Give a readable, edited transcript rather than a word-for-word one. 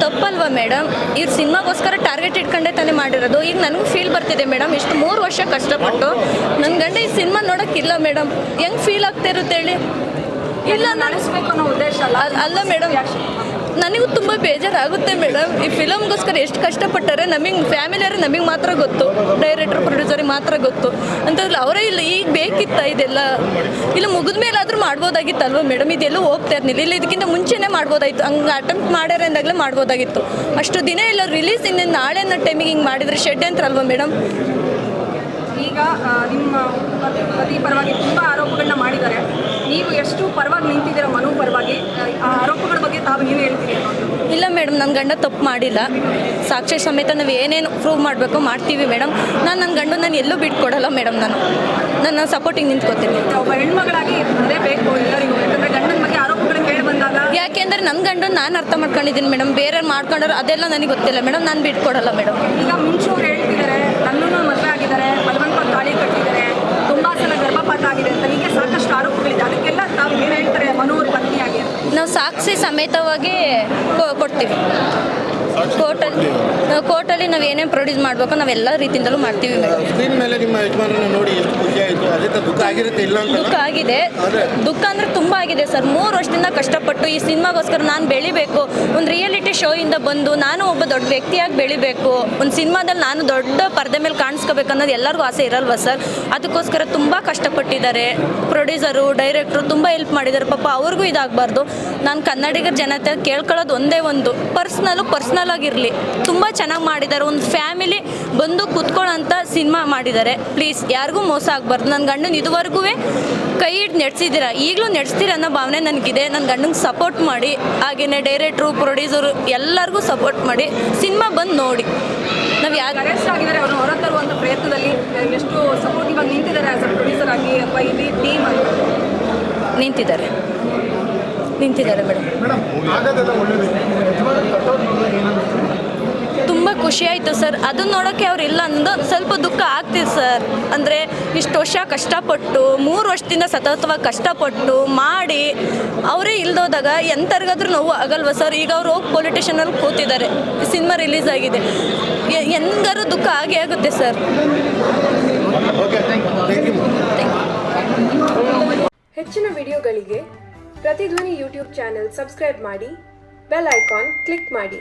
ತಪ್ಪಲ್ವಾ madam? ಇವ್ರು ಸಿನಿಮಾಗೋಸ್ಕರ target ಇಟ್ಕೊಂಡೇ ತಾನೇ ಮಾಡಿರೋದು. ಈಗ ನನಗೂ ಫೀಲ್ ಬರ್ತಿದೆ ಮೇಡಮ್, ಇಷ್ಟು 3 ವರ್ಷ ಕಷ್ಟಪಟ್ಟು ನನ್ನ ಗಂಡ ಈ ಸಿನಿಮಾ ನೋಡೋಕ್ಕಿಲ್ಲ ಮೇಡಮ್. ಹೆಂಗೆ ಫೀಲ್ ಆಗ್ತಾ ಇರುತ್ತೆ ಹೇಳಿ? ಇಲ್ಲ ನಡೆಸಬೇಕು ಅನ್ನೋ ಉದ್ದೇಶ ಅಲ್ಲ ಮೇಡಮ್, ನನಗೂ ತುಂಬ ಬೇಜಾರಾಗುತ್ತೆ ಮೇಡಮ್. ಈ ಫಿಲಮ್ಗೋಸ್ಕರ ಎಷ್ಟು ಕಷ್ಟಪಟ್ಟಾರೆ ನಮಗೆ, ಫ್ಯಾಮಿಲಿಯವ್ರು ನಮಗೆ ಮಾತ್ರ ಗೊತ್ತು, ಡೈರೆಕ್ಟರ್ ಪ್ರೊಡ್ಯೂಸರಿಗೆ ಮಾತ್ರ ಗೊತ್ತು ಅಂತಂದ್ರೆ ಅವರೇ ಇಲ್ಲ. ಈಗ ಬೇಕಿತ್ತ ಇದೆಲ್ಲ? ಇಲ್ಲ ಮುಗಿದ ಮೇಲಾದರೂ ಮಾಡ್ಬೋದಾಗಿತ್ತಲ್ವ ಮೇಡಮ್? ಇದೆಲ್ಲೂ ಹೋಗ್ತಾ ಇರಲಿಲ್ಲ. ಇಲ್ಲ ಇದಕ್ಕಿಂತ ಮುಂಚೆನೇ ಮಾಡ್ಬೋದಾಗಿತ್ತು. ಹಂಗೆ ಅಟೆಂಪ್ಟ್ ಮಾಡ್ಯಾರೆ ಅಂದಾಗಲೇ ಮಾಡ್ಬೋದಾಗಿತ್ತು. ಅಷ್ಟು ದಿನ ಇಲ್ಲ ರಿಲೀಸ್ ಇನ್ನೇನು ನಾಳೆ ಅನ್ನೋ ಟೈಮಿಗೆ ಹಿಂಗೆ ಮಾಡಿದರೆ ಷೆಡ್ ಅಂತಾರಲ್ವ ಮೇಡಮ್? ಈಗ ನಿಮ್ಮ ಪತಿ ಪರವಾಗಿ ತುಂಬ ಆರೋಪಗಳನ್ನ ಮಾಡಿದ್ದಾರೆ. ನೀವು ಎಷ್ಟು ಪರವಾಗಿ ನಿಂತಿದ್ದೀರಾ ಮನು ಪರವಾಗಿ? ಆ ಆರೋಪಗಳ ಬಗ್ಗೆ ತಾವು ಏನು ಹೇಳ್ತೀರಿ? ಇಲ್ಲ ಮೇಡಮ್, ನನ್ನ ಗಂಡ ತಪ್ಪು ಮಾಡಿಲ್ಲ. ಸಾಕ್ಷಿ ಸಮೇತ ನಾವು ಏನೇನು ಪ್ರೂವ್ ಮಾಡಬೇಕು ಮಾಡ್ತೀವಿ ಮೇಡಮ್. ನನ್ನ ಗಂಡು ನಾನು ಎಲ್ಲೂ ಬಿಟ್ಕೊಡಲ್ಲ ಮೇಡಮ್. ನನ್ನ ಸಪೋರ್ಟಿಂಗ್ ನಿಂತ್ಕೋತೀನಿ. ಒಬ್ಬ ಹೆಣ್ಮಗಳಾಗಿ ಅದೇ ಬೇಕು ಎಲ್ಲರಿಗೂ. ಯಾಕಂದರೆ ಗಂಡನ ಬಗ್ಗೆ ಆರೋಪಗಳು ಕೇಳಿ ಬಂದಾಗ, ಯಾಕೆಂದರೆ ನನ್ನ ಗಂಡು ನಾನು ಅರ್ಥ ಮಾಡ್ಕೊಂಡಿದ್ದೀನಿ ಮೇಡಮ್. ಬೇರೆ ಮಾಡ್ಕೊಂಡ್ರೆ ಅದೆಲ್ಲ ನನಗೆ ಗೊತ್ತಿಲ್ಲ ಮೇಡಮ್. ನಾನು ಬಿಟ್ಕೊಡಲ್ಲ ಮೇಡಮ್. ಈಗ ಮುಂಚೂರು ಹೇಳ್ತಿದ್ದಾರೆ ನನ್ನೂ ಮದುವೆ ಆಗಿದ್ದಾರೆ, ಬಲವಂತವಾಗಿ ತಾಳಿ ಕಟ್ಟಿದ್ದಾರೆ, ತುಂಬ ಸಲ ಗರ್ಭಪಾತ ಆಗಿದೆ ಅಂತ ಹೀಗೆ ಸಾಕಷ್ಟು ಆರೋಪಗಳಿದೆ. ಅದಕ್ಕೆಲ್ಲ ತಾವು ಏನು ಹೇಳ್ತಾರೆ ಮನೋವ್ರ ಪತ್ನಿಯಾಗಿ? ನಾವು ಸಾಕ್ಷಿ ಸಮೇತವಾಗಿ ಕೊಡ್ತೀವಿ. ಕೋರ್ಟಲ್ಲಿ ನಾವು ಏನೇನು ಪ್ರೊಡ್ಯೂಸ್ ಮಾಡಬೇಕು ನಾವೆಲ್ಲ ರೀತಿಯಿಂದಲೂ ಮಾಡ್ತೀವಿ ಮೇಡಮ್. ಸ್ಕ್ರೀನ್ ಮೇಲೆ ನಿಮ್ಮ ಯಜಮಾನರನ್ನು ನೋಡಿ ಎಷ್ಟು ಖುಷಿ ಆಯಿತು? ಅದೇ ದುಃಖ ಆಗಿರುತ್ತೆ ಇಲ್ಲ ಅಂತ? ದುಃಖ ಆಗಿದೆ. ದುಃಖ ಅಂದರೆ ತುಂಬ ಆಗಿದೆ ಸರ್. 3 ವರ್ಷದಿಂದ ಕಷ್ಟಪಟ್ಟು ಈ ಸಿನಿಮಾಗೋಸ್ಕರ ನಾನು ಬೆಳಿಬೇಕು, ಒಂದು ರಿಯಾಲಿಟಿ ಶೋಯಿಂದ ಬಂದು ನಾನು ಒಬ್ಬ ದೊಡ್ಡ ವ್ಯಕ್ತಿಯಾಗಿ ಬೆಳಿಬೇಕು, ಒಂದು ಸಿನಿಮಾದಲ್ಲಿ ನಾನು ದೊಡ್ಡ ಪರದೆ ಮೇಲೆ ಕಾಣಿಸ್ಕೋಬೇಕು ಅನ್ನೋದು ಎಲ್ಲರಿಗೂ ಆಸೆ ಇರಲ್ವ ಸರ್? ಅದಕ್ಕೋಸ್ಕರ ತುಂಬ ಕಷ್ಟಪಟ್ಟಿದ್ದಾರೆ. ಪ್ರೊಡ್ಯೂಸರು, ಡೈರೆಕ್ಟ್ರು ತುಂಬ ಹೆಲ್ಪ್ ಮಾಡಿದ್ದಾರೆ. ಪಾಪ ಅವ್ರಿಗೂ ಇದಾಗಬಾರ್ದು. ನಾನು ಕನ್ನಡಿಗರ ಜನತೆ ಕೇಳ್ಕೊಳ್ಳೋದು ಒಂದೇ ಒಂದು, ಪರ್ಸ್ನಲ್ ಆಗಿರಲಿ. ತುಂಬ ಚೆನ್ನಾಗಿ ಮಾಡಿದ್ದಾರೆ. ಒಂದು ಫ್ಯಾಮಿಲಿ ಬಂದು ಕೂತ್ಕೊಳ್ಳೋಂಥ ಸಿನಿಮಾ ಮಾಡಿದ್ದಾರೆ. ಪ್ಲೀಸ್ ಯಾರಿಗೂ ಮೋಸ ಆಗಬಾರ್ದು. ನನ್ನ ಗಂಡನ ಇದುವರೆಗೂ ಕೈ ಹಿಡ್ದು ನಡೆಸಿದ್ದೀರಾ, ಈಗಲೂ ನಡೆಸ್ತೀರ ಅನ್ನೋ ಭಾವನೆ ನನಗಿದೆ. ನನ್ನ ಗಂಡಂಗೆ ಸಪೋರ್ಟ್ ಮಾಡಿ, ಹಾಗೆಯೇ ಡೈರೆಕ್ಟ್ರು, ಪ್ರೊಡ್ಯೂಸರು ಎಲ್ಲರಿಗೂ ಸಪೋರ್ಟ್ ಮಾಡಿ ಸಿನಿಮಾ ಬಂದು ನೋಡಿ. ನಾವು ಯಾರು ಅರೆಸ್ಟ್ ಆಗಿದ್ದಾರೆ ಅವ್ರನ್ನ ಹೊರ ತರುವಂಥ ಪ್ರಯತ್ನದಲ್ಲಿ ಎಷ್ಟು ಸಪೋರ್ಟಿವ್ ಆಗಿ ನಿಂತಿದ್ದಾರೆ ಆಸ್ ಅ ಪ್ರೊಡ್ಯೂಸರ್ ಆಗಿ ಅಥವಾ ಇಲ್ಲಿ ಟೀಮ್ ಆಗಿ ನಿಂತಿದ್ದಾರೆ ಮೇಡಮ್. ತುಂಬ ಖುಷಿ ಆಯಿತು ಸರ್. ಅದನ್ನ ನೋಡೋಕ್ಕೆ ಅವ್ರು ಇಲ್ಲ ಅಂದು ಸ್ವಲ್ಪ ದುಃಖ ಆಗ್ತಿದೆ ಸರ್. ಅಂದರೆ ಇಷ್ಟು ವರ್ಷ ಕಷ್ಟಪಟ್ಟು 3 ವರ್ಷದಿಂದ ಸತತವಾಗಿ ಕಷ್ಟಪಟ್ಟು ಮಾಡಿ ಅವರೇ ಇಲ್ದೋದಾಗ ಎಂಥರ್ಗಾದ್ರೂ ನೋವು ಆಗಲ್ವ ಸರ್? ಈಗ ಅವ್ರು ಹೋಗಿ ಪೊಲಿಟಿಷನಲ್ಲಿ ಕೂತಿದ್ದಾರೆ, ಸಿನಿಮಾ ರಿಲೀಸ್ ಆಗಿದೆ, ಹೆಂಗಾರು ದುಃಖ ಆಗೇ ಆಗುತ್ತೆ ಸರ್. ಹೆಚ್ಚಿನ ವಿಡಿಯೋಗಳಿಗೆ ಪ್ರತಿಧ್ವನಿ ಯೂಟ್ಯೂಬ್ ಚಾನೆಲ್ ಸಬ್ಸ್ಕ್ರೈಬ್ ಮಾಡಿ, ಬೆಲ್ ಐಕಾನ್ ಕ್ಲಿಕ್ ಮಾಡಿ.